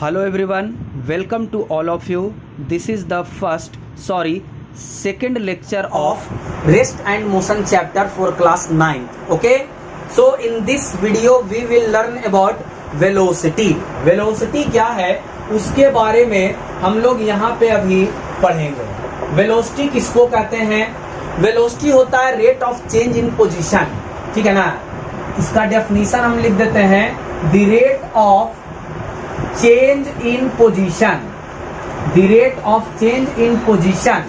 Hello everyone, welcome to all of you. This is the second lecture of rest and motion chapter for class 9. Okay, so in this video we will learn about velocity. Velocity क्या है उसके बारे में हम लोग यहाँ पे अभी पढ़ेंगे. Velocity किसको कहते हैं? Velocity होता है rate of change in position. ठीक है ना, इसका डेफिनेशन हम लिख देते हैं the rate of change in position, the rate of change in position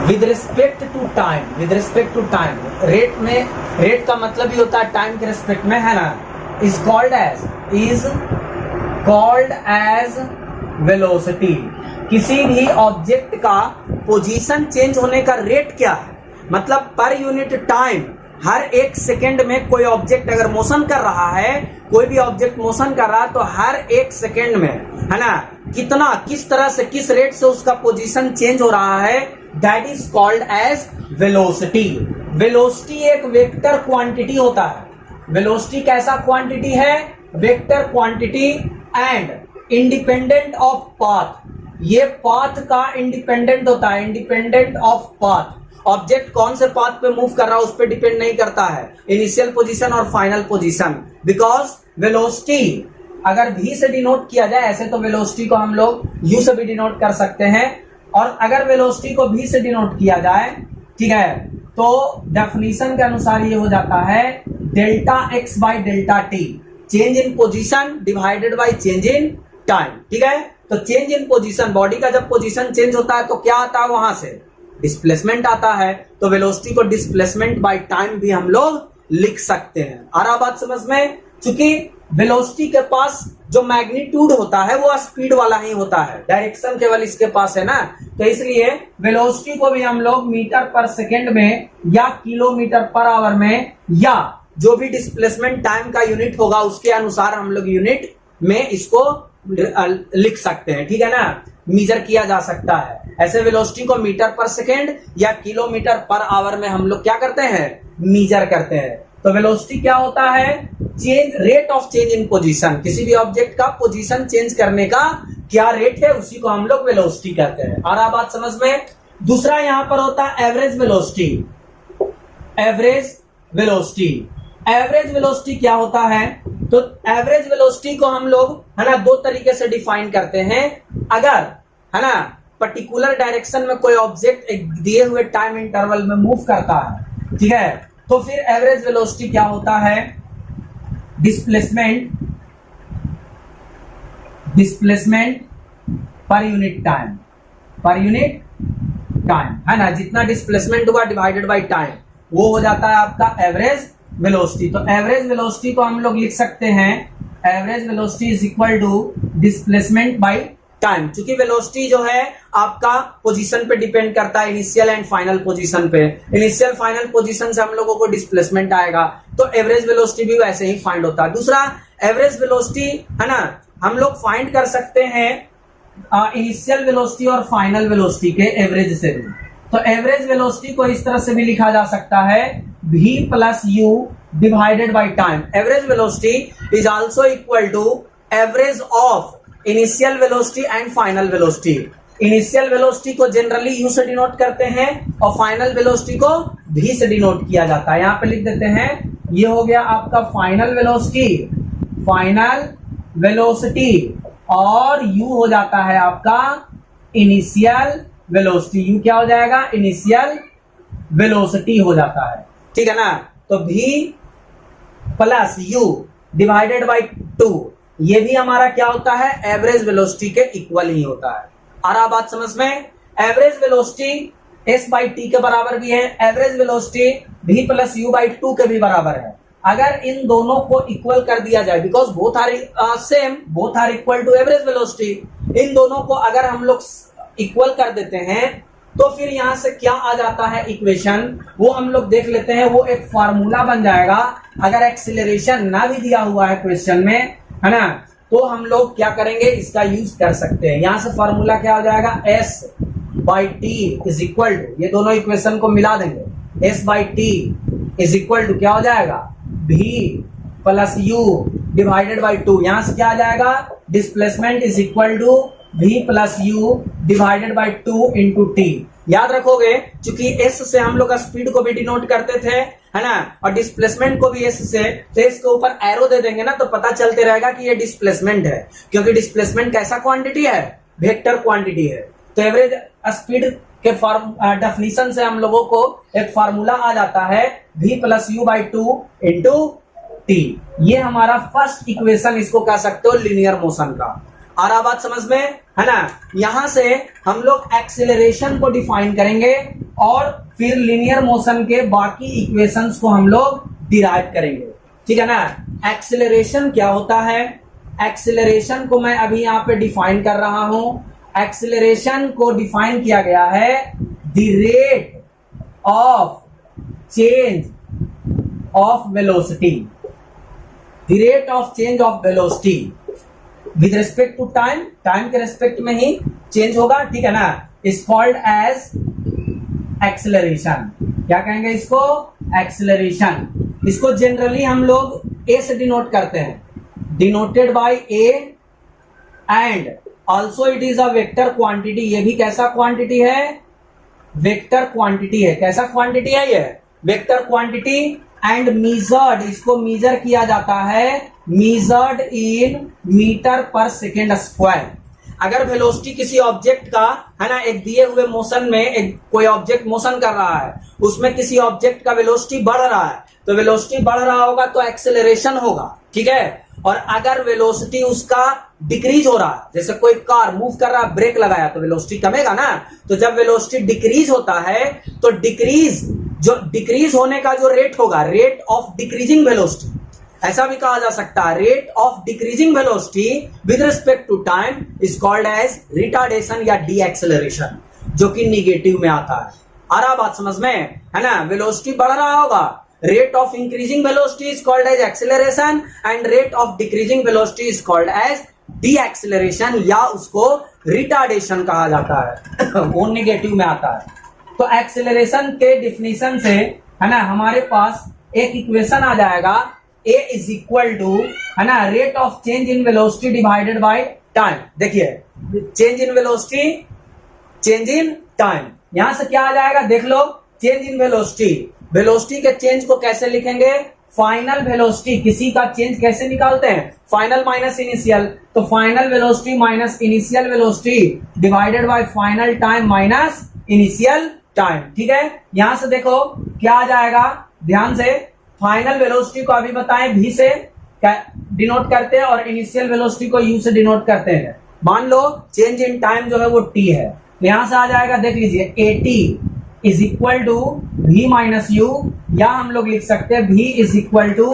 with respect to time, with respect to time. Rate में, रेट का मतलब ही होता है टाइम के रिस्पेक्ट में, है ना. is called as velocity. किसी भी ऑब्जेक्ट का पोजीशन चेंज होने का रेट क्या है, मतलब पर यूनिट टाइम, हर एक सेकेंड में कोई ऑब्जेक्ट अगर मोशन कर रहा है, कोई भी ऑब्जेक्ट मोशन कर रहा है, तो हर एक सेकेंड में, है ना, कितना, किस तरह से, किस रेट से उसका पोजीशन चेंज हो रहा है, that is called as velocity. Velocity एक वेक्टर क्वांटिटी होता है. वेलोसिटी कैसा क्वांटिटी है? Vector quantity and independent of path. ये पाथ का इंडिपेंडेंट होता है, इंडिपेंडेंट ऑफ पाथ. ऑब्जेक्ट कौन से पाथ पे मूव कर रहा है उस पे डिपेंड नहीं करता है, इनिशियल पोजीशन और फाइनल पोजीशन. बिकॉज वेलोसिटी अगर v से डिनोट किया जाए, ऐसे तो वेलोसिटी को हम लोग u से भी डिनोट कर सकते हैं, और अगर वेलोसिटी को v से डिनोट किया जाए, ठीक है, तो डेफिनेशन के अनुसार ये हो जाता है delta x by delta T, change in position divided by change in time. ठीक है, तो चेंज इन पोजीशन, बॉडी का जब पोजीशन चेंज होता है तो क्या आता है, वहां से डिस्प्लेसमेंट आता है. तो वेलोसिटी को डिस्प्लेसमेंट बाय टाइम भी हम लोग लिख सकते हैं. आ रहा बात समझ में? चूंकि वेलोसिटी के पास जो मैग्नीट्यूड होता है वो स्पीड वाला ही होता है, डायरेक्शन केवल इसके पास है ना, तो इसलिए वेलोसिटी को भी हम लोग मीटर पर सेकेंड में या किलोमीटर पर आवर में या जो भी डिस्प्लेसमेंट टाइम का यूनिट होगा उसके अनुसार हम लोग यूनिट में इसको लिख सकते हैं. ठीक है ना, मीजर किया जा सकता है. ऐसे वेलोसिटी को मीटर पर सेकेंड या किलोमीटर पर आवर में हम लोग क्या करते हैं, मीजर करते हैं. तो वेलोसिटी क्या होता है? Change, rate of change in position. किसी भी ऑब्जेक्ट का पोजीशन चेंज करने का क्या रेट है उसी को हम लोग वेलोसिटी कहते हैं. आ रहा बात समझ में? दूसरा यहां पर होता है average velocity. Average velocity, average velocity क्या होता है? तो एवरेज वेलोसिटी को हम लोग, है ना, दो तरीके से डिफाइन करते हैं. अगर, है ना, पर्टिकुलर डायरेक्शन में कोई ऑब्जेक्ट एक दिए हुए टाइम इंटरवल में मूव करता है, ठीक है, तो फिर एवरेज वेलोसिटी क्या होता है? Displacement per unit time, per unit time, है ना, जितना डिस्प्लेसमेंट हुआ डिवाइडेड बाय टाइम, वो हो जाता है आपका एवरेज वेलोसिटी. तो एवरेज वेलोसिटी को हम लोग लिख सकते हैं, average velocity is equal to displacement by time. क्योंकि वेलोसिटी जो है आपका पोजीशन पे डिपेंड करता है, इनिशियल एंड फाइनल पोजीशन पे. इनिशियल फाइनल पोजीशन से हम लोगों को डिस्प्लेसमेंट आएगा, तो एवरेज वेलोसिटी भी वैसे ही फाइंड होता है. दूसरा एवरेज वेलोसिटी, है ना, हम लोग फाइंड कर सकते हैं इनिशियल वेलोसिटी और फाइनल वेलोसिटी के एवरेज से भी. तो एवरेज वेलोसिटी को इस तरह से भी लिखा जा सकता है v plus u divided by time. Average velocity is also equal to average of initial velocity and final velocity. Initial velocity को जनरली u से डिनोट करते हैं और फाइनल वेलोसिटी को v से डिनोट किया जाता है. यहां पे लिख देते हैं, ये हो गया आपका फाइनल वेलोसिटी, फाइनल वेलोसिटी, और u हो जाता है आपका इनिशियल वेलोसिटी. u क्या हो जाएगा? इनिशियल वेलोसिटी हो जाता है. ठीक है ना, तो v plus u divided by 2, ये भी हमारा क्या होता है? एवरेज वेलोसिटी के इक्वल ही होता है. आ रहा बात समझ में? Average velocity s by T के बराबर भी है, average velocity v plus u by 2 के भी बराबर है. अगर इन दोनों को इक्वल कर दिया जाए, because both are same, both are equal to average velocity, इन दोनों को अगर हम लोग इक्वल कर देते हैं तो फिर यहां से क्या आ जाता है इक्वेशन, वो हम लोग देख लेते हैं. वो एक फार्मूला बन जाएगा. अगर एक्सीलरेशन ना भी दिया हुआ है क्वेश्चन में, है ना, तो हम लोग क्या करेंगे, इसका यूज कर सकते हैं. यहां से फार्मूला क्या हो जाएगा? s by T is equal to, ये दोनों इक्वेशन को मिला देंगे, s by T is equal to क्या हो जाएगा? v plus u divided by 2, यहां से क्या आ जाएगा, displacement is equal to v plus U divided by 2 into T. याद रखोगे क्योंकि s से हम लोग स्पीड को भी डिनोट करते थे, है ना, और डिस्प्लेसमेंट को भी s से, तो इसके ऊपर एरो दे देंगे ना तो पता चलते रहेगा कि ये डिस्प्लेसमेंट है, क्योंकि डिस्प्लेसमेंट कैसा क्वांटिटी है, वेक्टर क्वांटिटी है। तो एवरेज स्पीड के डेफिनेशन से हम लोगों को एक फार्मूला आ जाता है v plus U by 2 into T. ये हमारा फर्स्ट इक्वेशन, इसको कह सकते हो लीनियर मोशन का। आ रहा बात समझ में, है ना। यहां से हम लोग एक्सेलरेशन को डिफाइन करेंगे और फिर लीनियर मोशन के बाकी इक्वेशंस को हम लोग डिराइव करेंगे, ठीक है ना। एक्सेलरेशन क्या होता है, एक्सेलरेशन को मैं अभी यहां पे डिफाइन कर रहा हूं। एक्सेलरेशन को डिफाइन किया गया है the rate of change of velocity, the rate of change of velocity with respect to time, time के रिस्पेक्ट में ही चेंज होगा, ठीक है ना, इज कॉल्ड एज एक्सेलरेशन। क्या कहेंगे इसको, एक्सेलरेशन। इसको जनरली हम लोग ए से डिनोट करते हैं, denoted by A, and also it is a vector quantity. ये भी कैसा क्वांटिटी है, वेक्टर क्वांटिटी है। कैसा क्वांटिटी है ये, वेक्टर क्वांटिटी। एंड मीजर्ड, इसको मीजर किया जाता है, measured in metre per second square. अगर वेलोसिटी किसी ऑब्जेक्ट का, है ना, एक दिए हुए मोशन में एक कोई ऑब्जेक्ट मोशन कर रहा है, उसमें किसी ऑब्जेक्ट का वेलोसिटी बढ़ रहा है, तो वेलोसिटी बढ़ रहा होगा तो एक्सेलरेशन होगा, ठीक है। और अगर वेलोसिटी उसका डिक्रीज हो रहा है, जैसे कोई कार मूव कर रहा है, ब्रेक लगाया तो वेलोसिटी कमेगा ना। तो जब वेलोसिटी डिक्रीज होता है तो डिक्रीज होने का जो रेट होगा, रेट ऑफ डिक्रीजिंग वेलोसिटी, ऐसा भी कहा जा सकता है, rate of decreasing velocity with respect to time is called as retardation या डी एक्सेलरेशन, जो कि निगेटिव में आता है। आ रहा बात समझ में, है ना। वेलोसिटी बढ़ रहा होगा, rate of increasing velocity is called as acceleration and rate of decreasing velocity is called as deceleration या उसको retardation कहा जाता है वो नेगेटिव में आता है। तो एक्सेलरेशन के डिफिनीशन से, है ना, हमारे पास एक इक्वेशन आ जाएगा, a इज इक्वल टू, है ना, rate of change in velocity divided by time. देखिए change in velocity, change in time, यहां से क्या आ जाएगा देख लो, चेंज इन वेलोसिटी। वेलोसिटी के चेंज को कैसे लिखेंगे, फाइनल वेलोसिटी, किसी का चेंज कैसे निकालते हैं, फाइनल माइनस इनिशियल, तो final velocity minus initial velocity divided bye final time minus initial time, ठीक है। यहां से देखो क्या आ जाएगा, ध्यान से, फाइनल वेलोसिटी को अभी बताएं v से डिनोट करते हैं और इनिशियल वेलोसिटी को u से डिनोट करते हैं। मान लो चेंज इन टाइम जो है वो t है, तो यहां से आ जाएगा, देख लीजिए, at is equal to v minus u, या हम लोग लिख सकते हैं v is equal to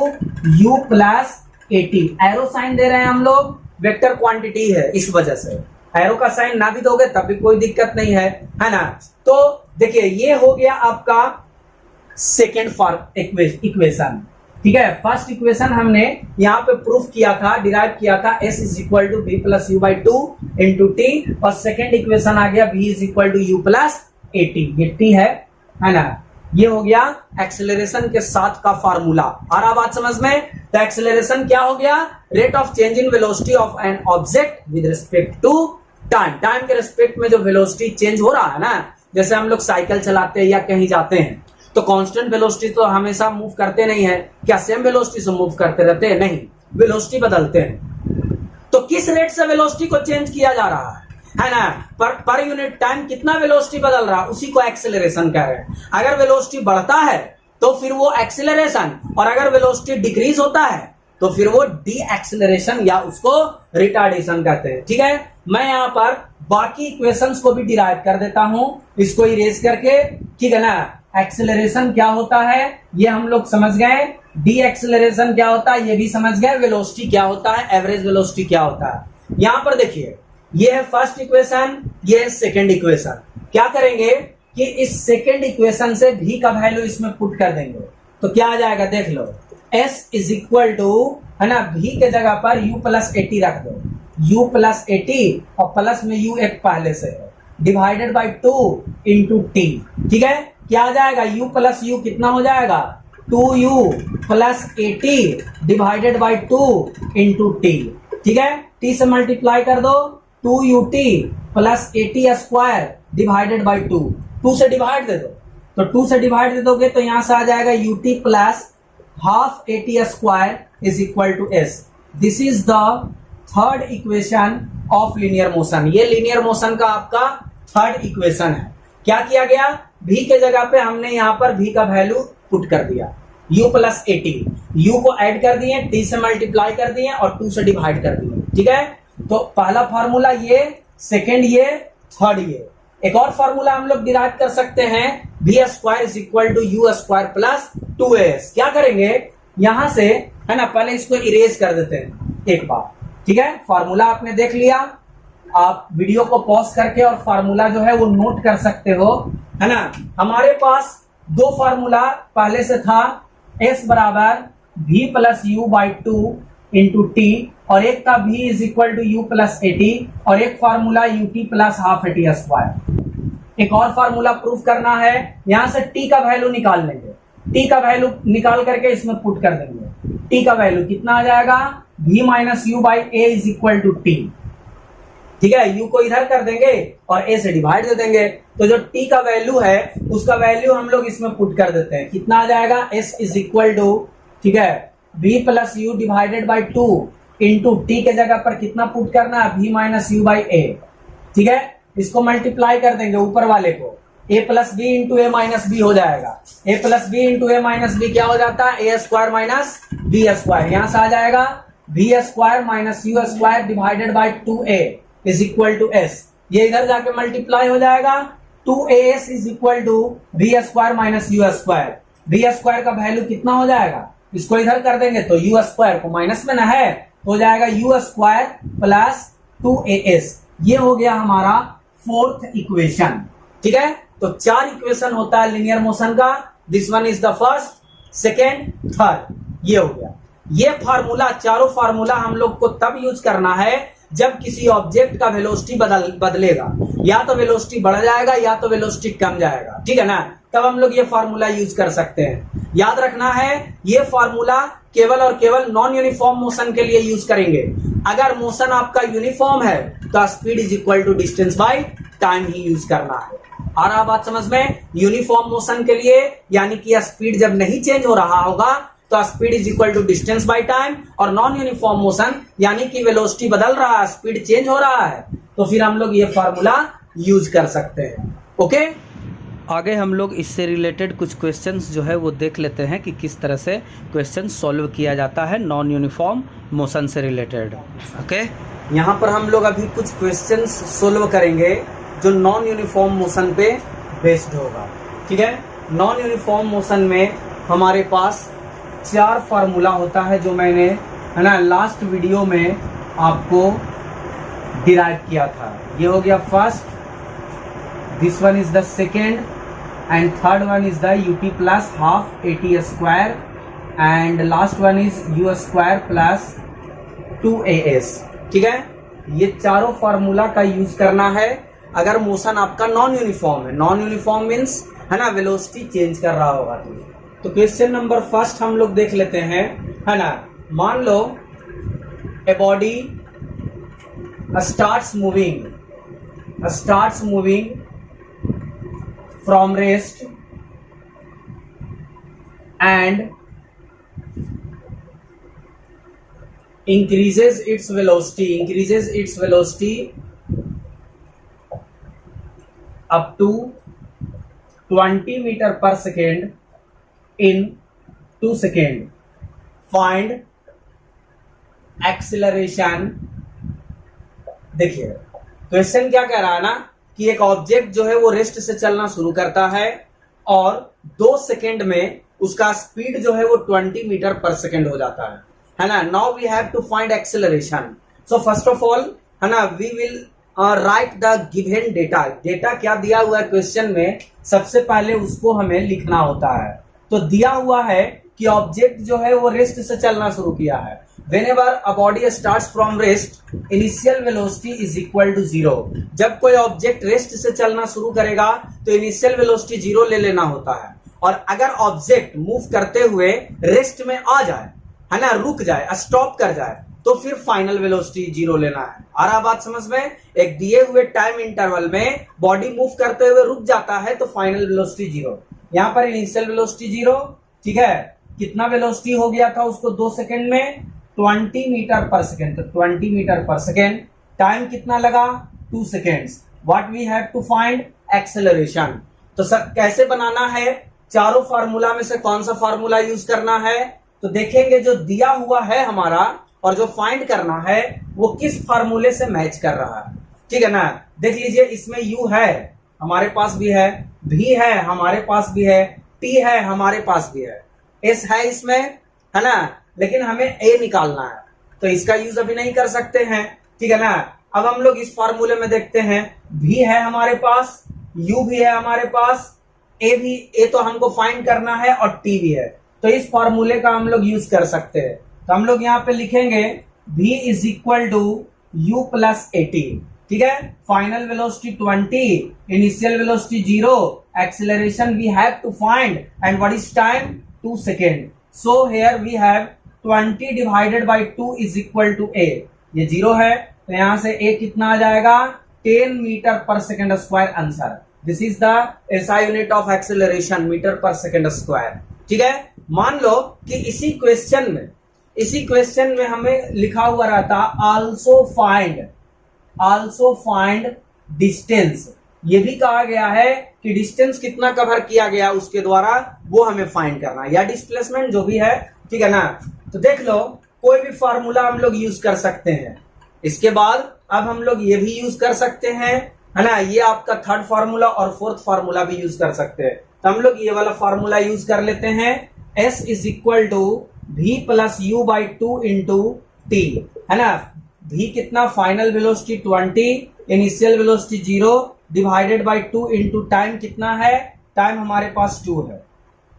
u plus at। Arrow sign दे रहे हैं हम लोग, वेक्टर क्वांटिटी है, इस वजह से एरो का साइन ना भी दोगे तब भी कोई दिक्कत नहीं है, है ना। तो देखिए ये हो गया आपका सेकेंड इक्वेशन, ठीक है। फर्स्ट इक्वेशन हमने यहाँ पे प्रूफ किया था, डिराइव किया था, s is equal to v plus U by 2 into T, और सेकेंड इक्वेशन आ गया v is equal to U plus at, ये t है ना। ये हो गया एक्सेलरेशन के साथ का फार्मूला। आ रहा बात समझ में। तो एक्सेलरेशन क्या हो गया, rate of change in velocity of an object with respect to time, time के रिस्पेक्ट में जो वेलोसिटी चेंज हो रहा है ना, जैसे हम लोग साइकिल चलाते हैं या कहीं जाते हैं तो कांस्टेंट वेलोसिटी तो हमेशा मूव करते नहीं है, क्या सेम वेलोसिटी से मूव करते रहते हैं, नहीं, वेलोसिटी बदलते हैं। तो किस रेट से वेलोसिटी को चेंज किया जा रहा है ना, पर यूनिट टाइम कितना वेलोसिटी बदल रहा है, उसी को एक्सेलरेशन कह रहे हैं। अगर वेलोसिटी बढ़ता है तो फिर वो एक्सेलरेशन, और अगर वेलोसिटी डिक्रीज होता है तो फिर वो डी एक्सेलरेशन या उसको रिटार्डेशन कहते हैं, ठीक है। मैं यहाँ पर बाकी इक्वेशंस को भी डिराइव कर देता हूं, इसको इरेज करके, ठीक है ना। एक्सेलरेशन क्या होता है ये हम लोग समझ गए, डी एक्सेलरेशन क्या होता है ये भी समझ गए, वेलोसिटी क्या होता है, एवरेज वेलोसिटी क्या होता है। यहां पर देखिए ये है फर्स्ट इक्वेशन, ये है सेकेंड इक्वेशन। क्या करेंगे कि इस सेकेंड इक्वेशन से v का वैल्यू इसमें पुट कर देंगे, तो क्या आ जाएगा देख लो, s इज इक्वल टू, है ना, v के जगह पर u प्लस एटी रख दो, u प्लस एटी, और प्लस में u एक पहले से है, डिवाइडेड बाई 2 इंटू टी, ठीक है। क्या आ जाएगा, u प्लस यू कितना हो जाएगा, 2u plus 80 divided by 2 into T. ठीक है, टी से मल्टीप्लाई कर दो, 2ut plus 80 square divided by 2 से डिवाइड दे दो, तो 2 से डिवाइड दे दोगे तो यहां से आ जाएगा ut plus half 80 square is equal to s। This is the third equation of linear motion. ये लीनियर मोशन का आपका थर्ड इक्वेशन है। क्या किया गया, v के जगह पे हमने यहां पर v का वैल्यू पुट कर दिया, u प्लस 80, u को ऐड कर दिए, t से मल्टीप्लाई कर दिए और 2 से डिवाइड कर दिए। ठीक है, तो पहला फार्मूला ये, सेकेंड ये, थर्ड ये। एक और फार्मूला हम लोग डिराइव कर सकते हैं, v square is equal to u square plus 2as। क्या करेंगे, यहां से है ना, पहले इसको इरेज कर देते हैं एक बार। ठीक है, फार्मूला आपने देख लिया, आप वीडियो को पॉज करके और फार्मूला जो है वो नोट कर सकते हो, है ना। हमारे पास दो फार्मूला पहले से था, s बराबर v plus U by 2 into T, और एक था v is equal to U plus 80, और एक formula ut plus half 80 square. एक और फार्मूला प्रूफ करना है, यहां से t का वैल्यू निकाल लेंगे, t का वैल्यू निकाल करके इसमें पुट कर देंगे। t का वैल्यू कितना आ जाएगा, v minus U by a is equal to T. ठीक है, u को इधर कर देंगे और a से डिवाइड दे देंगे, तो जो t का वैल्यू है उसका वैल्यू हम लोग इसमें पुट कर देते हैं। कितना आ जाएगा, s इज इक्वल टू, ठीक है, v plus U divided by 2 into T के जगह पर कितना पुट करना है, v minus U by a। ठीक है, इसको मल्टीप्लाई कर देंगे ऊपर वाले को, a plus B into A minus B हो जाएगा। a plus B into A minus B क्या हो जाता है, a square minus B square. यहां से आ जाएगा v square minus U square divided by 2a is equal to s। ये इधर जाके मल्टीप्लाई हो जाएगा, 2as is equal to v square minus U square. v square का वैल्यू कितना हो जाएगा, इसको इधर कर देंगे तो u स्क्वायर को माइनस में ना है, हो जाएगा u स्क्वायर प्लस 2as। ये हो गया हमारा फोर्थ इक्वेशन। ठीक है, तो 4 इक्वेशन होता है लीनियर मोशन का, this one is the first, second, third, ये हो गया। ये फार्मूला, चारों फार्मूला हम लोग को तब यूज करना है जब किसी ऑब्जेक्ट का वेलोसिटी बदलेगा, या तो वेलोसिटी बढ़ जाएगा या तो वेलोसिटी कम जाएगा। ठीक है ना, तब हम लोग ये फार्मूला यूज कर सकते हैं। याद रखना है, ये फार्मूला केवल और केवल नॉन यूनिफॉर्म मोशन के लिए यूज करेंगे। अगर मोशन आपका यूनिफॉर्म है तो speed is equal to distance by time ही यूज करना है। आ रहा बात समझ में, यूनिफॉर्म मोशन के लिए यानी कि स्पीड जब नहीं चेंज हो रहा होगा तो speed is equal to distance by time, और नॉन यूनिफॉर्म मोशन यानी कि वेलोसिटी बदल रहा है, स्पीड चेंज हो रहा है, तो फिर हम लोग ये फार्मूला यूज कर सकते हैं। ओके, आगे हम लोग इससे रिलेटेड कुछ क्वेश्चंस जो है वो देख लेते हैं कि किस तरह से क्वेश्चन सॉल्व किया जाता है नॉन यूनिफॉर्म मोशन से रिलेटेड। ओके, यहाँ पर हम लोग अभी कुछ क्वेश्चंस सोल्व करेंगे जो नॉन यूनिफॉर्म मोशन पे बेस्ड होगा। ठीक है, नॉन यूनिफॉर्म मोशन में हमारे पास 4 फार्मूला होता है जो मैंने, है ना, लास्ट वीडियो में आपको डिराइव किया था। ये हो गया first, this one is the second, and third one is the ut plus half 80 square, and last one is u square plus 2as। ठीक है, ये चारों फार्मूला का यूज करना है अगर मोशन आपका नॉन यूनिफॉर्म है। नॉन यूनिफॉर्म मीन्स, है ना, वेलोसिटी चेंज कर रहा होगा। तो क्वेश्चन नंबर फर्स्ट हम लोग देख लेते हैं, है ना। मान लो a body starts moving from rest and increases its velocity up to 20 meter per second in 2 seconds. Find acceleration। देखिए क्वेश्चन क्या कह रहा है ना कि एक ऑब्जेक्ट जो है वो रेस्ट से चलना शुरू करता है और 2 सेकेंड में उसका स्पीड जो है वो 20 मीटर पर सेकेंड हो जाता है ना। Now we have to find acceleration. So first of all, है ना, we will write the given data. Data क्या दिया हुआ है क्वेश्चन में, सबसे पहले उसको हमें लिखना होता है। तो दिया हुआ है कि ऑब्जेक्ट जो है वो रेस्ट से चलना शुरू किया है। Whenever a body starts from rest, initial velocity is equal to 0। जब कोई ऑब्जेक्ट रेस्ट से चलना शुरू करेगा तो इनिशियल वेलोसिटी 0 ले लेना होता है। और अगर ऑब्जेक्ट मूव करते हुए रेस्ट में आ जाए, है ना, रुक जाए, स्टॉप कर जाए, तो फिर फाइनल वेलोसिटी 0 लेना है। आ रहा बात समझ में? एक दिए हुए टाइम इंटरवल में बॉडी मूव करते हुए रुक जाता है तो फाइनल वेलोसिटी 0। यहां पर इनिशियल वेलोसिटी 0, ठीक है। कितना वेलोसिटी हो गया था उसको 2 सेकेंड में? 20 मीटर पर सेकेंड। तो 20 मीटर पर सेकेंड। टाइम कितना लगा? 2 seconds. What we have to find? Acceleration. तो सर कैसे बनाना है? चारों फार्मूला में से कौन सा फार्मूला यूज करना है? तो देखेंगे जो दिया हुआ है हमारा और जो फाइंड करना है वो किस फार्मूले से मैच कर रहा है, ठीक है ना। देख लीजिए, इसमें u है, हमारे पास भी है, v है, हमारे पास भी है, t है, हमारे पास भी है, s है इसमें, है ना। लेकिन हमें a निकालना है तो इसका यूज अभी नहीं कर सकते हैं, ठीक है ना। अब हम लोग इस फार्मूले में देखते हैं, v है हमारे पास, u भी है हमारे पास, a तो हमको फाइंड करना है और t भी है। तो इस फार्मूले का हम लोग यूज कर सकते हैं। तो हम लोग यहाँ पे लिखेंगे v is equal to u plus 80, ठीक है। Final velocity 20, initial velocity 0, acceleration we have to find and what is time? 2 second. So here we have 20 divided by 2 is equal to a। ये 0 है तो यहां से a कितना आ जाएगा? 10 metre per second square answer. This is the SI unit of acceleration, metre per second square, ठीक है। मान लो कि इसी क्वेश्चन में हमें लिखा हुआ रहता आल्सो फाइंड डिस्टेंस। ये भी कहा गया है कि डिस्टेंस कितना कवर किया गया उसके द्वारा वो हमें फाइंड करना है, या डिस्प्लेसमेंट जो भी है, ठीक है ना। तो देख लो, कोई भी फार्मूला हम लोग यूज कर सकते हैं। इसके बाद अब हम लोग ये भी यूज कर सकते हैं, है ना। ये आपका थर्ड फार्मूला और फोर्थ फार्मूला भी यूज कर सकते हैं। तो हम लोग ये वाला फार्मूला यूज कर लेते हैं, S is equal to v plus u by 2 into T, है ना। v कितना? Final velocity 20, initial velocity 0 divided by 2 into time कितना है? टाइम हमारे पास 2 है,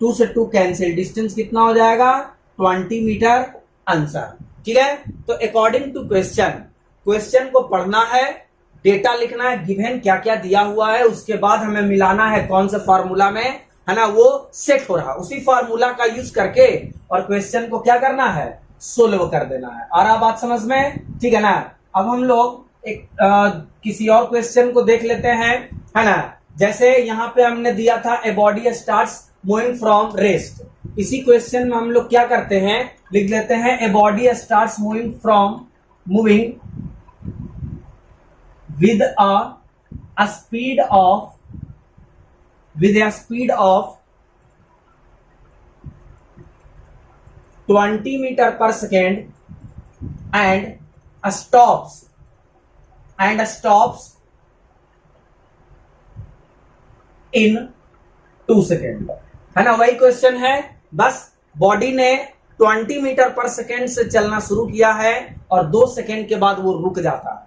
2 से 2 कैंसिल, डिस्टेंस कितना हो जाएगा? 20 मीटर आंसर, ठीक है। तो अकॉर्डिंग टू क्वेश्चन को पढ़ना है, डेटा लिखना है, गिवन क्या क्या दिया हुआ है, उसके बाद हमें मिलाना है कौन से फार्मूला में, है ना, वो सेट हो रहा, उसी फार्मूला का यूज करके और क्वेश्चन को क्या करना है? सोल्व कर देना है। आ रहा बात समझ में? ठीक है ना। अब हम लोग एक किसी और क्वेश्चन को देख लेते हैं, है ना। जैसे यहाँ पे हमने दिया था ए body starts moving from rest. इसी क्वेश्चन में हम लोग क्या करते हैं? लिख लेते हैं ए body starts moving with a speed of 20 meter per second and stops in 2 second, है ना। वही क्वेश्चन है, बस बॉडी ने 20 मीटर पर सेकेंड से चलना शुरू किया है और 2 सेकेंड के बाद वो रुक जाता है।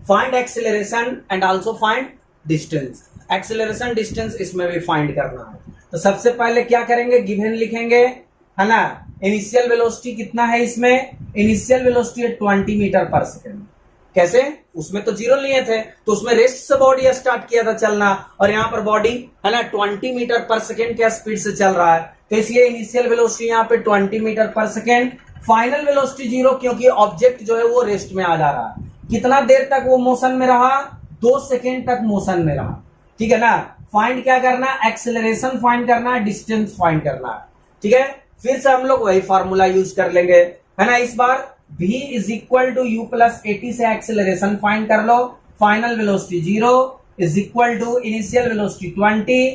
Find acceleration and also find distance. Acceleration distance इसमें भी फाइंड करना है। तो सबसे पहले क्या करेंगे? गिवन लिखेंगे, है ना। इनिशियल वेलोसिटी कितना है इसमें? इनिशियल वेलोसिटी है 20 मीटर पर सेकेंड। कैसे? उसमें तो 0 लिए थे, तो उसमें रेस्ट से बॉडी स्टार्ट किया था चलना, और यहाँ पर बॉडी, है ना, 20 मीटर पर सेकेंड के स्पीड से चल रहा है, तो इसलिए इनिशियल वेलोसिटी यहाँ पे 20 metre per second. Final velocity 0, क्योंकि ऑब्जेक्ट जो है वो रेस्ट में आ जा रहा है। कितना देर तक वो मोशन में रहा? 2 सेकेंड तक मोशन में रहा, ठीक है ना। फाइंड क्या करना? एक्सेलरेशन फाइंड करना है, डिस्टेंस फाइंड करना है, ठीक है। फिर से हम लोग वही फार्मूला यूज कर लेंगे, है ना। इस बार v is equal to u plus 80 से एक्सेलरेशन फाइंड कर लो। Final velocity 0 is equal to initial velocity 20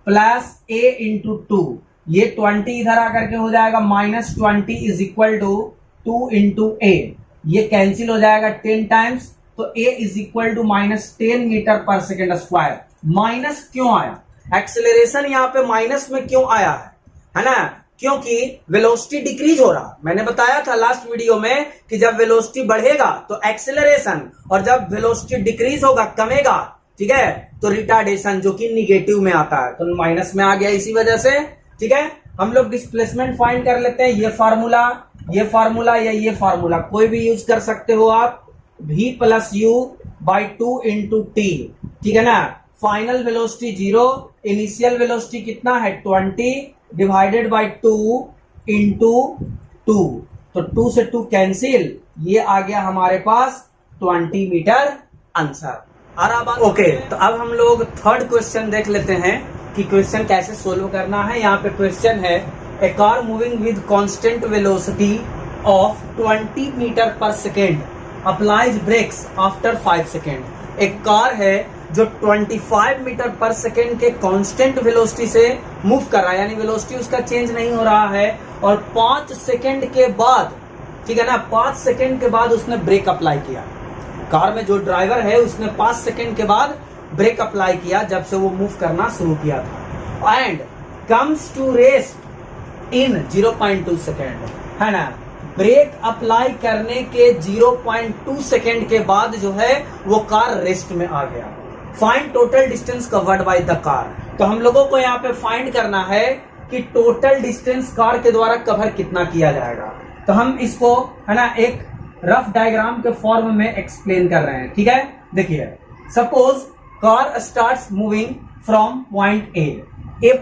plus a into 2। ये 20 इधर आकर के हो जाएगा -20 is equal to 2 into a। ये कैंसिल हो जाएगा 10 टाइम्स, तो a is equal to -10 metre per second square. Minus क्यों आया? एक्सेलरेशन यहाँ पे माइनस में क्यों आया है ना? क्योंकि वेलोसिटी डिक्रीज हो रहा। मैंने बताया था लास्ट वीडियो में कि जब वेलोसिटी बढ़ेगा तो एक्सेलरेशन, और जब वेलोसिटी डिक्रीज होगा, कमेगा, ठीक है, तो रिटार्डेशन, जो कि निगेटिव में आता है, तो माइनस में आ गया इसी वजह से, ठीक है। हम लोग डिस्प्लेसमेंट फाइंड कर लेते हैं। ये फार्मूला या ये फार्मूला कोई भी यूज कर सकते हो आप। v plus u by 2 into T, ठीक है ना। फाइनल वेलोसिटी 0, इनिशियल वेलोसिटी कितना है 20 डिवाइडेड बाय 2 इंटू 2, तो 2 से 2 कैंसिल, ये आ गया हमारे पास 20 मीटर आंसर। ओके, तो अब हम लोग थर्ड क्वेश्चन देख लेते हैं कि क्वेश्चन कैसे सोल्व करना है। यहाँ पे क्वेश्चन है a car moving with constant velocity of 20 metre per second applies brakes after 5 second. एक कार है जो 25 मीटर पर सेकेंड के कांस्टेंट वेलोसिटी से मूव कर रहा है, यानी वेलोसिटी उसका चेंज नहीं हो रहा है, और 5 सेकेंड के बाद, ठीक है ना, 5 सेकेंड के बाद उसने ब्रेक अप्लाई किया। कार में जो ड्राइवर है उसने 5 सेकेंड के बाद ब्रेक अप्लाई किया जब से वो मूव करना शुरू किया था, and comes to rest in 0.2 second, है ना। ब्रेक अप्लाई करने के 0.2 सेकेंड के बाद जो है वो कार रेस्ट में आ गया। Find total distance covered by the car. तो हम लोगों को यहाँ पे फाइंड करना है कि टोटल डिस्टेंस कार के द्वारा कवर कितना किया जाएगा। तो हम इसको, है ना, एक रफ डायग्राम के फॉर्म में एक्सप्लेन कर रहे हैं, ठीक है। देखिए, suppose car starts moving from point A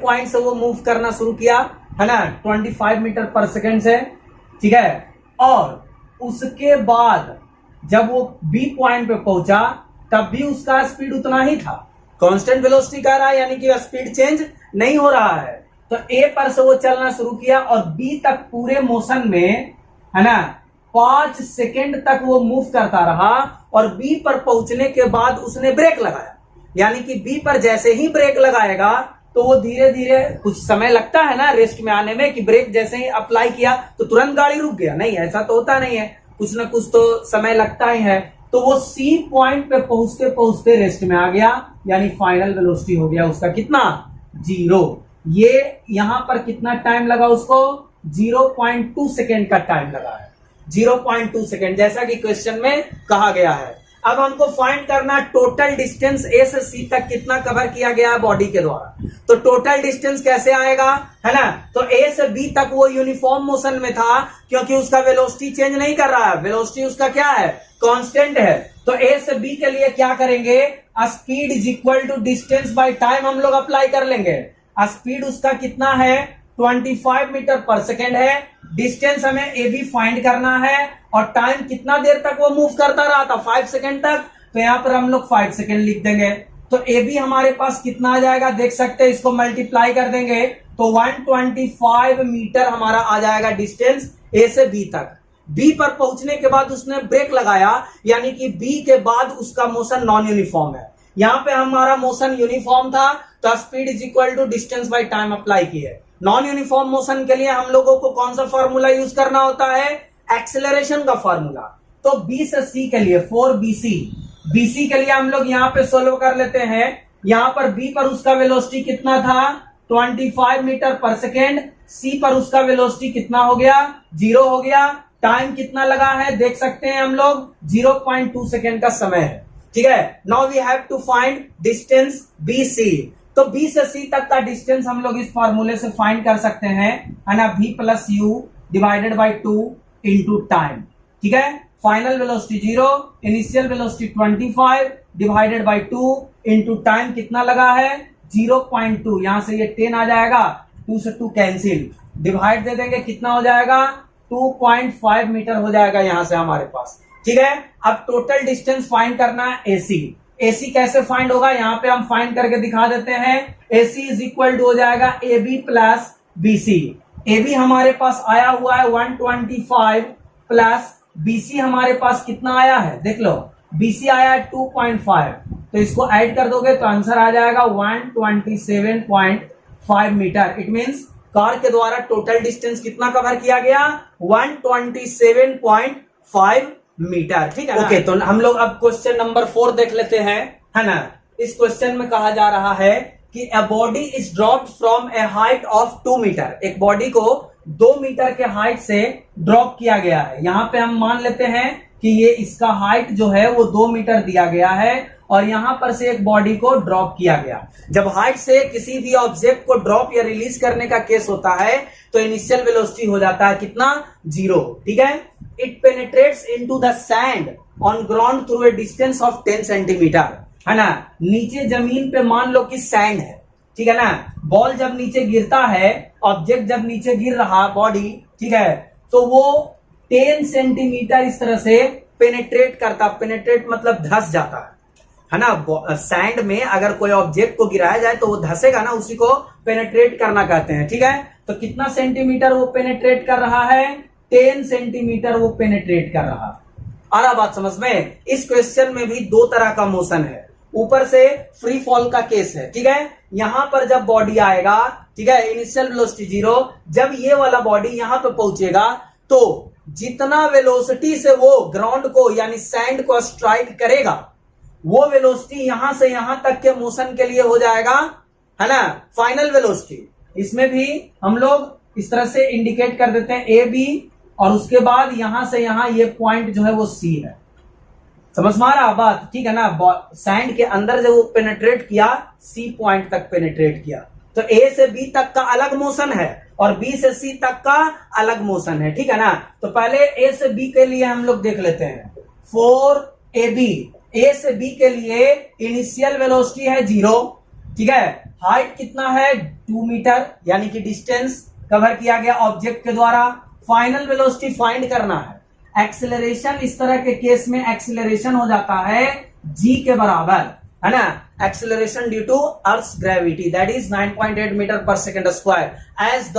point से वो मूव करना शुरू किया, है ना, 25 मीटर पर सेकेंड से, ठीक है, और उसके बाद जब वो बी पॉइंट पे पहुंचा तब भी उसका स्पीड उतना ही था, कांस्टेंट वेलोसिटी का रहा है, यानी कि स्पीड चेंज नहीं हो रहा है। तो ए पर से वो चलना शुरू किया और बी तक पूरे मोशन में, है ना, 5 सेकेंड तक वो मूव करता रहा, और बी पर पहुंचने के बाद उसने ब्रेक लगाया, यानी कि बी पर जैसे ही ब्रेक लगाएगा तो वो धीरे धीरे, कुछ समय लगता है ना रेस्ट में आने में, कि ब्रेक जैसे ही अप्लाई किया तो तुरंत गाड़ी रुक गया, नहीं, ऐसा तो होता नहीं है, कुछ ना कुछ तो समय लगता ही है। तो वो सी पॉइंट पे पहुंचते पहुंचते रेस्ट में आ गया, यानी फाइनल वेलोसिटी हो गया उसका कितना 0। ये यहां पर कितना टाइम लगा उसको, 0.2 सेकेंड का टाइम लगा है, 0.2 सेकेंड, जैसा कि क्वेश्चन में कहा गया है। अब हमको फाइंड करना टोटल डिस्टेंस ए से सी तक कितना कवर किया गया है बॉडी के द्वारा। तो टोटल डिस्टेंस कैसे आएगा, है ना, तो ए से बी तक वो यूनिफॉर्म मोशन में था, क्योंकि उसका वेलोसिटी चेंज नहीं कर रहा है, वेलोसिटी उसका क्या है, कांस्टेंट है। तो ए से बी के लिए क्या करेंगे, speed is equal to distance by time हम लोग अप्लाई कर लेंगे। स्पीड उसका कितना है 25 मीटर पर सेकेंड है, डिस्टेंस हमें ए बी फाइंड करना है, और टाइम कितना देर तक वो मूव करता रहा था 5 सेकेंड तक, तो यहां पर हम लोग 5 सेकेंड लिख देंगे। तो ए बी हमारे पास कितना आ जाएगा, देख सकते हैं, इसको मल्टीप्लाई कर देंगे तो 125 मीटर हमारा आ जाएगा डिस्टेंस ए से बी तक। बी पर पहुंचने के बाद उसने ब्रेक लगाया, यानी कि बी के बाद उसका मोशन नॉन यूनिफॉर्म है। यहां पे हमारा मोशन यूनिफॉर्म था, तो speed is equal to distance by time apply किए। नॉन यूनिफॉर्म मोशन के लिए हम लोगों को कौन सा फॉर्मूला यूज करना होता है, एक्सेलरेशन का फॉर्मूला। तो बी से सी के लिए 4bc, बीसी के लिए हम लोग यहाँ पे सोल्व कर लेते हैं। यहाँ पर बी पर उसका वेलोसिटी कितना था 25 मीटर पर सेकेंड, सी पर उसका वेलोसिटी कितना हो गया 0 हो गया। टाइम कितना लगा है देख सकते हैं हम लोग, 0.2 सेकेंड का समय है, ठीक है। Now we have to find distance B C. तो बी से सी तक का डिस्टेंस हम लोग इस फॉर्मूले से फाइंड कर सकते हैं, है ना, v plus U divided by 2 into time, ठीक है। Final velocity 0, initial velocity 25 divided by 2 into time कितना लगा है 0.2, यहां से ये 10 आ जाएगा, 2 से 2 कैंसिल, डिवाइड दे देंगे कितना हो जाएगा 2.5 मीटर हो जाएगा यहां से हमारे पास, ठीक है। अब टोटल डिस्टेंस फाइंड करना है एसी। एसी कैसे फाइंड होगा, यहाँ पे हम फाइंड करके दिखा देते हैं। एसी इज इक्वल टू हो जाएगा A B plus B C. A B हमारे पास आया हुआ है 125 प्लस बीसी हमारे पास कितना आया है देख लो, बीसी आया है 2.5, तो इसको ऐड कर दोगे तो आंसर आ जाएगा 127.5 मीटर। इट मींस कार के द्वारा टोटल डिस्टेंस कितना कवर किया गया 127.5 मीटर, ठीक है। ओके, तो हम लोग अब क्वेश्चन नंबर 4 देख लेते हैं, है ना। इस क्वेश्चन में कहा जा रहा है कि a body is dropped from a height of 2 metre. एक बॉडी को 2 मीटर के हाइट से ड्रॉप किया गया है। यहाँ पे हम मान लेते हैं कि ये इसका हाइट जो है वो 2 मीटर दिया गया है, और यहां पर से एक बॉडी को ड्रॉप किया गया। जब हाइट से किसी भी ऑब्जेक्ट को ड्रॉप या रिलीज करने का केस होता है तो इनिशियल वेलोसिटी हो जाता है कितना 0, ठीक है। It penetrates into the sand on ground through a distance of 10 centimetre. है ना, नीचे जमीन पे मान लो कि सैंड है, ठीक है ना, बॉल जब नीचे गिरता है, ऑब्जेक्ट जब नीचे गिर रहा बॉडी, ठीक है, तो वो 10 सेंटीमीटर इस तरह से पेनेट्रेट करता, पेनेट्रेट मतलब धस जाता है ना। सैंड में अगर कोई ऑब्जेक्ट को गिराया जाए तो वो धसेगा ना, उसी को पेनेट्रेट करना कहते हैं, ठीक है। तो कितना सेंटीमीटर वो पेनेट्रेट कर रहा है, 10 सेंटीमीटर वो पेनेट्रेट कर रहा है। आ रहा बात समझ में। इस क्वेश्चन में भी दो तरह का मोशन है, ऊपर से फ्री फॉल का केस है, ठीक है। यहां पर जब बॉडी आएगा, ठीक है, इनिशियल वेलोसिटी 0, जब ये वाला बॉडी यहां पे पहुंचेगा तो जितना वेलोसिटी से वो ग्राउंड को यानी सैंड को स्ट्राइक करेगा, वो वेलोसिटी यहां से यहां तक के मोशन के लिए हो जाएगा, है ना, फाइनल वेलोसिटी। इसमें भी हम लोग इस तरह से इंडिकेट कर देते हैं ए बी, और उसके बाद यहां से यहां ये पॉइंट जो है वो सी है। समझ में आ रहा बात, ठीक है ना। सैंड के अंदर जब वो पेनेट्रेट किया, सी पॉइंट तक पेनेट्रेट किया, तो ए से बी तक का अलग मोशन है और बी से सी तक का अलग मोशन है, ठीक है ना। तो पहले ए से बी के लिए हम लोग देख लेते हैं। 4AB, ए से बी के लिए इनिशियल वेलोसिटी है 0, ठीक है। हाइट कितना है 2 मीटर, यानी कि डिस्टेंस कवर किया गया ऑब्जेक्ट के द्वारा। फाइनल वेलोसिटी फाइंड करना है। एक्सेलरेशन, इस तरह के केस में एक्सेलरेशन हो जाता है g के बराबर, है ना, acceleration due to earth gravity, that is 9.8 metre per second square. As the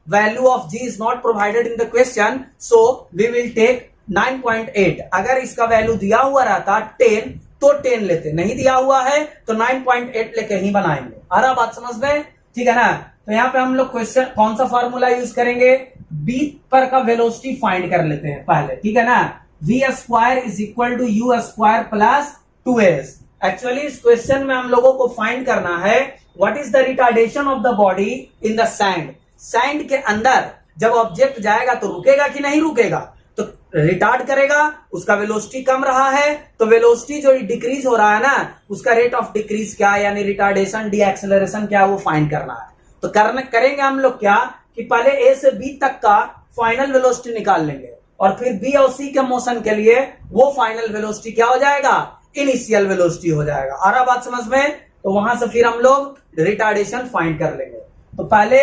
value of g is not provided in the question, so we will take 9.8। अगर इसका वैल्यू दिया हुआ रहता 10 तो 10 लेते, नहीं दिया हुआ है तो 9.8 लेके ही बनाएंगे। आ रहा बात समझ में, ठीक है ना। तो यहाँ पे हम लोग क्वेश्चन कौन सा फॉर्मूला यूज करेंगे, बी पर का वेलोसिटी फाइंड कर लेते हैं पहले, ठीक है ना। V square is equal to u square plus 2s। Actually इस क्वेश्चन में हम लोगों को फाइंड करना है what is the retardation of the body in the sand. Sand के अंदर जब ऑब्जेक्ट जाएगा तो रुकेगा कि नहीं रुकेगा, तो रिटार्ड करेगा, उसका वेलोसिटी कम रहा है, तो वेलोसिटी जो डिक्रीज हो रहा है ना, उसका रेट ऑफ डिक्रीज क्या है, यानी रिटार्डेशन डी एक्सेलरेशन क्या है, वो फाइंड करना है। तो करेंगे हम लोग क्या कि पहले ए से बी तक का फाइनल वेलोसिटी निकाल लेंगे और फिर बी और सी के मोशन के लिए वो फाइनल वेलोसिटी क्या हो जाएगा, इनिशियल वेलोसिटी हो जाएगा। आ रहा बात समझ में। तो वहां से फिर हम लोग रिटार्डेशन फाइंड कर लेंगे। तो पहले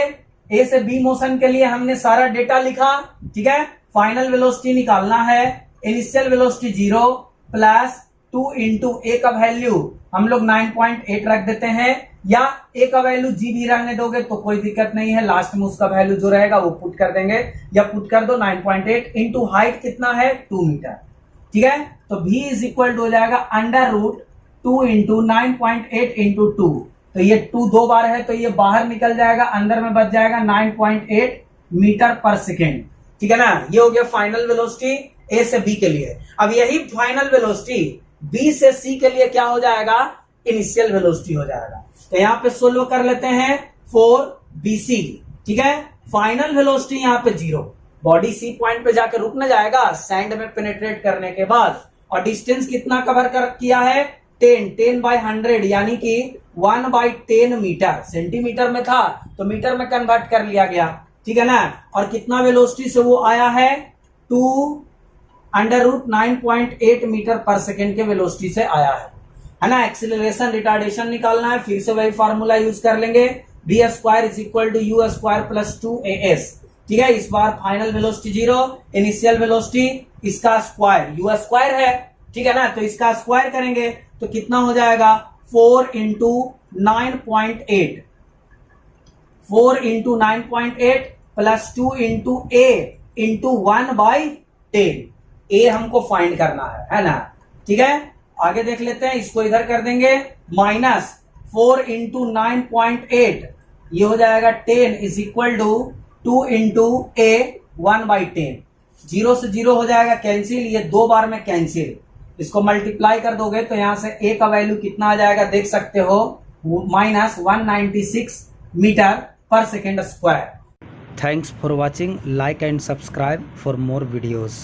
ए से बी मोशन के लिए हमने सारा डेटा लिखा, ठीक है। फाइनल वेलोसिटी निकालना है, इनिशियल वेलोसिटी 0 प्लस 2 इंटू ए का वैल्यू हम लोग 9.8 रख देते हैं, या ए का वैल्यू जी भी रहने दोगे तो कोई दिक्कत नहीं है, लास्ट में उसका वैल्यू जो रहेगा वो पुट कर देंगे, या पुट कर दो 9.8 इंटू हाइट कितना है 2 मीटर, ठीक है। तो v इज इक्वल टू हो जाएगा अंडर रूट 2 इंटू 9.8 इंटू 2, तो ये 2 दो बार है तो ये बाहर निकल जाएगा, अंदर में बच जाएगा 9.8 मीटर पर सेकेंड, ठीक है ना। ये हो गया फाइनल वेलोसिटी ए से बी के लिए। अब यही फाइनल वेलोसिटी बी से सी के लिए क्या हो जाएगा, इनिशियल वेलोसिटी हो जाएगा। तो यहां पे सोल्व कर लेते हैं 4BC, ठीक है। फाइनल वेलोसिटी यहां पे 0, बॉडी सी पॉइंट पे जाकर रुक न जाएगा सैंड में पेनेट्रेट करने के बाद, और डिस्टेंस कितना कवर किया है 10/100, यानी कि 1/10 मीटर। सेंटीमीटर में था तो मीटर में कन्वर्ट कर लिया गया, ठीक है ना। और कितना वेलोसिटी से वो आया है 2 under root 9.8 metre per second के वेलोसिटी से आया है ना। एक्सीलरेशन रिटार्डेशन निकालना है, फिर से वही फार्मूला यूज कर लेंगे, v square is equal to u square plus 2as, ठीक है। इस बार फाइनल वेलोसिटी 0, इनिशियल वेलोसिटी इसका स्क्वायर यू स्क्वायर है, ठीक है ना। तो इसका स्क्वायर करेंगे तो कितना हो जाएगा 4 इंटू 9.8, 4 इंटू 9.8 प्लस 2 इंटू ए इंटू 1/10, ए हमको फाइंड करना है ना, ठीक है। आगे देख लेते हैं, इसको इधर कर देंगे, माइनस 4 इंटू 9.8, ये हो जाएगा 10 इज इक्वल टू 2 इंटू ए 1/10, 0 से 0 हो जाएगा कैंसिल, ये 2 बार में कैंसिल, इसको मल्टीप्लाई कर दोगे तो यहां से ए का वैल्यू कितना आ जाएगा देख सकते हो, minus 196 metre per second square. Thanks for watching. Like and subscribe for more videos.